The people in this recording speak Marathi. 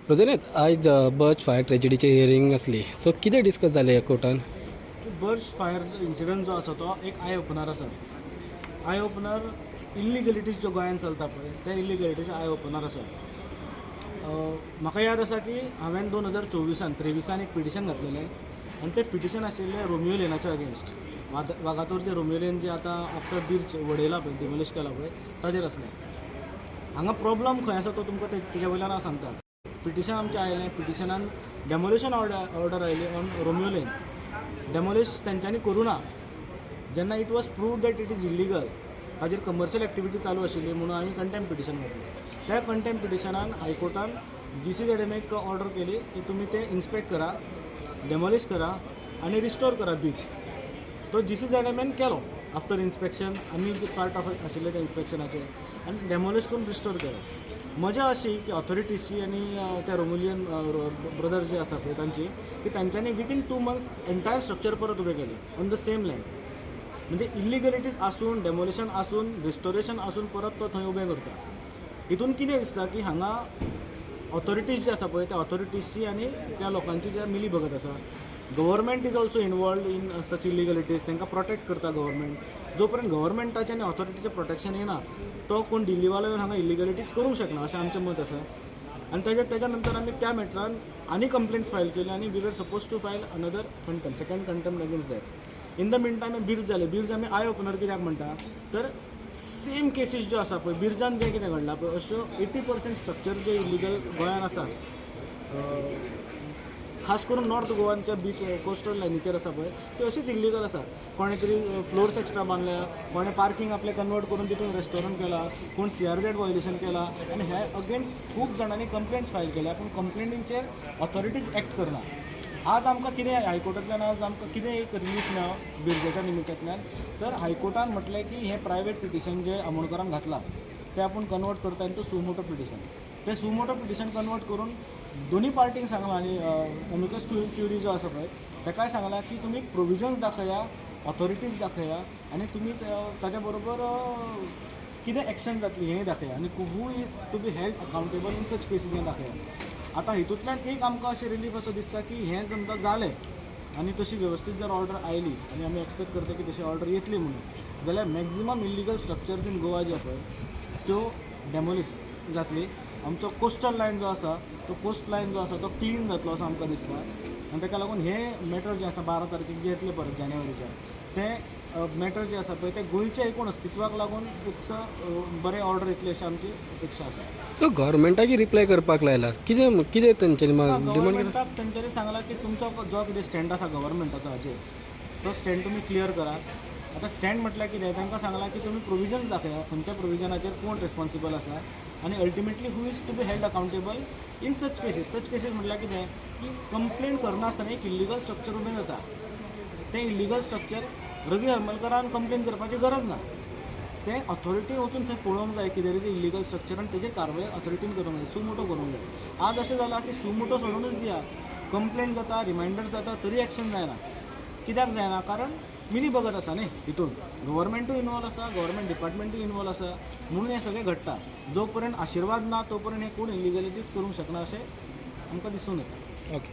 रोजनेत आज बर्ज फायर ट्रेजिडीची हियरिंग असली सो कितें डिस्कस जालें ह्या कोर्टान. बर्ज फायर इन्सिडंट जो आसा तो एक आय ओपनर आसा. आय ओपनर इल्लिगलिटीज ज्यो गोंयांत चलता पळय त्या इल्लिगलिटीज आय ओपनर आसा. म्हाका याद आसा की हांवें 2023 एक पिटिशन घातलेलें आनी तें पिटिशन आशिल्लें रोमियो लेनाच्या अगेन्स्ट. वागातोरचें रोमियो लेन जे आतां आफ्टर बीच वडयला पळय, डिमोलिश केला पळय, ताजेर आसलें. हांगा प्रॉब्लम खंय आसा तो तुमकां तेच्या वयल्यान हांव सांगता. पिटिशन आमचें आयलें, पिटिशनान डेमोलिशन ऑर्डर आयली ऑन रोमियो लेन. डेमोलिश तेंच्यांनी करूं ना. जेन्ना it was proved that it is illegal, ताजेर कमर्शियल एक्टिविटी चालू आशिल्ली म्हणून आमी कंटेम्प्ट पिटिशन घातलें. त्या कंटेम्प्ट पिटिशनान हायकोर्टान GCZMAक ऑर्डर केली की तुमी ते इन्स्पेक्ट करा, डेमोलिश करा आनी रिस्टोर करा बीच. तो GCZMAन केलो आफ्टर इन्स्पेक्शन. आमी पार्ट ऑफ आशिल्ले त्या इन्स्पेक्शनाचे आनी डेमोलिश करून रिस्टोर केलो. मजा अशी की ऑथॉरिटीजची आनी त्या रोमिलियन ब्रदर्स जे आसा पळय तांची की तांच्यांनी विथीन 2 months एंटायर स्ट्रक्चर परत उबें केलें ऑन द सेम लँड. म्हणजे इल्लिगलिटीज आसून, डेमोलिशन आसून, रिस्टोरेशन आसून परत तो थंय उबें करता. हितून कितें दिसता की हांगा ऑथॉरिटीज जे आसा पळय त्या ऑथॉरिटीजची आनी त्या लोकांची जे मिली भगत आसा. Government is also involved in such illegalities. तांकां प्रोटेक्ट करता गव्हर्मेंट. जो पर्यंत गव्हर्मेंटाचें आनी ऑथॉरिटीचें प्रोटेक्शन येना तो कोण दिल्लीवालो येवन हांगा इल्लिगलिटीज करूंक शकना अशें आमचें मत आसा. आनी तेच्या नंतर आमी त्या मॅटरान आनी कंप्लेंट्स फायल केल्यो आनी we were suppose to file another contempt, second contempt against that. In the meantime बिर्ज जाले. बिर्ज आमी आय ओपनर कित्याक म्हणटा तर सेम केसीस ज्यो आसा पळय बिर्जान जें कितें घडलां पळय अश्यो 80% स्ट्रक्चर जे इल्लिगल गोंयांत आसा, खास करून नॉर्थ गोवाच्या बीच कोस्टल लायनीचेर आसा पळय त्यो अशीच इल्लिगल आसा. कोणे तरी फ्लोर्स एक्स्ट्रा बांदल्या, कोणे पार्किंग आपलें कन्वर्ट करून तितून रेस्टॉरंट केला, कोण CRZ वायोलेशन केला आनी हे अगेन्स्ट खूब जाणांनी कंप्लेंट्स फायल केल्या. पूण कंप्लेंटींचेर ऑथॉरिटीज एक्ट करना. आज आमकां कितें हायकोर्टांतल्यान आज आमकां कितें एक रिलीफ मेळ्ळो बिर्जाच्या निमित्तांतल्यान तर हायकोर्टान म्हटलें की हें प्रायवेट पिटिशन जें आमोणकरान घातलां तें आपूण कन्वर्ट करता इनटू सुमोटो पिटिशन. तें सुमोटो पिटिशन कन्वर्ट करून दोनी पार्टींक सांगलां आनी एमिकस क्युरी जो आसा पळय ताकाय सांगलां की तुमी प्रोविजन्स दाखया, ऑथॉरिटीज दाखया आनी तुमी ताच्या बरोबर कितें एक्शन जातली हेंय दाखया आनी who is to be held accountable in such cases हें दाखया. आतां हितूंतल्यान एक आमकां अशें रिलीफ असो दिसता की हें समजा जालें आनी तशी वेवस्थीत जर ऑर्डर आयली आनी आमी एक्सपेक्ट करता की तशी ऑर्डर येतली म्हणून जाल्यार maximum illegal structures in Goa जे आसा त्यो डेमोलिश जातली. आमचो कोस्टल लायन जो आसा तो कोस्ट लायन जो आसा तो क्लीन जातलो असो आमकां दिसता. आनी ताका लागून हे मॅटर जे आसा 12 तारखेक जे येतले परत जानेवारीच्या ते मॅटर जे आसा पळय ते गोंयच्या एकूण अस्तित्वाक लागून बरें ऑर्डर येतली अशी आमची अपेक्षा आसा. सो गव्हर्मेंटाक रिप्लाय करपाक लायला कितें कितें तेंच्यांनी डिमांड केला. गव्हर्मेंटाक तेंच्यांनी सांगलां की तुमचो जो कितें स्टँड आसा गव्हर्मेंटाचो हाचेर तो स्टँड तुमी क्लियर करा. आतां स्टँड म्हटल्यार कितें तांकां सांगलां की तुमी प्रोविजन्स दाखया खंयच्या प्रोविजनाचेर कोण रेस्पॉन्सिबल आसा आनी ultimately who is to be held accountable in such cases. Such cases म्हटल्यार कितें की कंप्लेंट करनासतना एक इल्लिगल स्ट्रक्चर उबें जाता. तें इल्लिगल स्ट्रक्चर रवी हरमलकरान कंप्लेन करपाची गरज ना. तें ऑथॉरिटी वचून थंय पळोवंक जाय की देर इज इल्लिगल स्ट्रक्चर आनी तेजेर कारवाय ऑथॉरिटीन करूंक जाय, सुमोटो करूंक जाय. आज अशें जालां की सुमोटो सोडूनच दिया, कंप्लेन जाता, रिमायंडर जाता तरी एक्शन जायना. कित्याक जायना कारण मिली भगत आसा न्ही हितून. गव्हर्मेंटूय इनवॉल्व आसा, गव्हर्मेंट डिपार्टमेंटूय इनवॉल्व आसा म्हणून हें सगळें घडटा. जो पर्यंत आशिर्वाद ना तो पर्यंत हें कोण इल्लिगलिटीज करूंक शकना अशें आमकां दिसून येता. ओके.